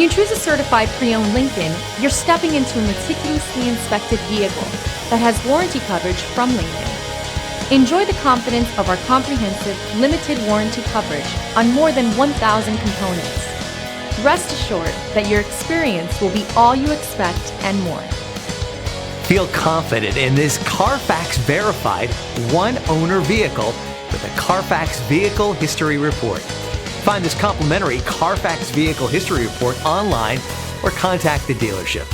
you choose a certified pre-owned Lincoln, you're stepping into a meticulously inspected vehicle that has warranty coverage from Lincoln. Enjoy the confidence of our comprehensive, limited warranty coverage on more than 1,000 components. Rest assured that your experience will be all you expect and more. Feel confident in this CARFAX verified one-owner vehicle with a CARFAX Vehicle History Report. Find this complimentary CARFAX Vehicle History Report online or contact the dealership.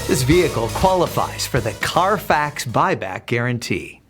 This vehicle qualifies for the CARFAX Buyback Guarantee.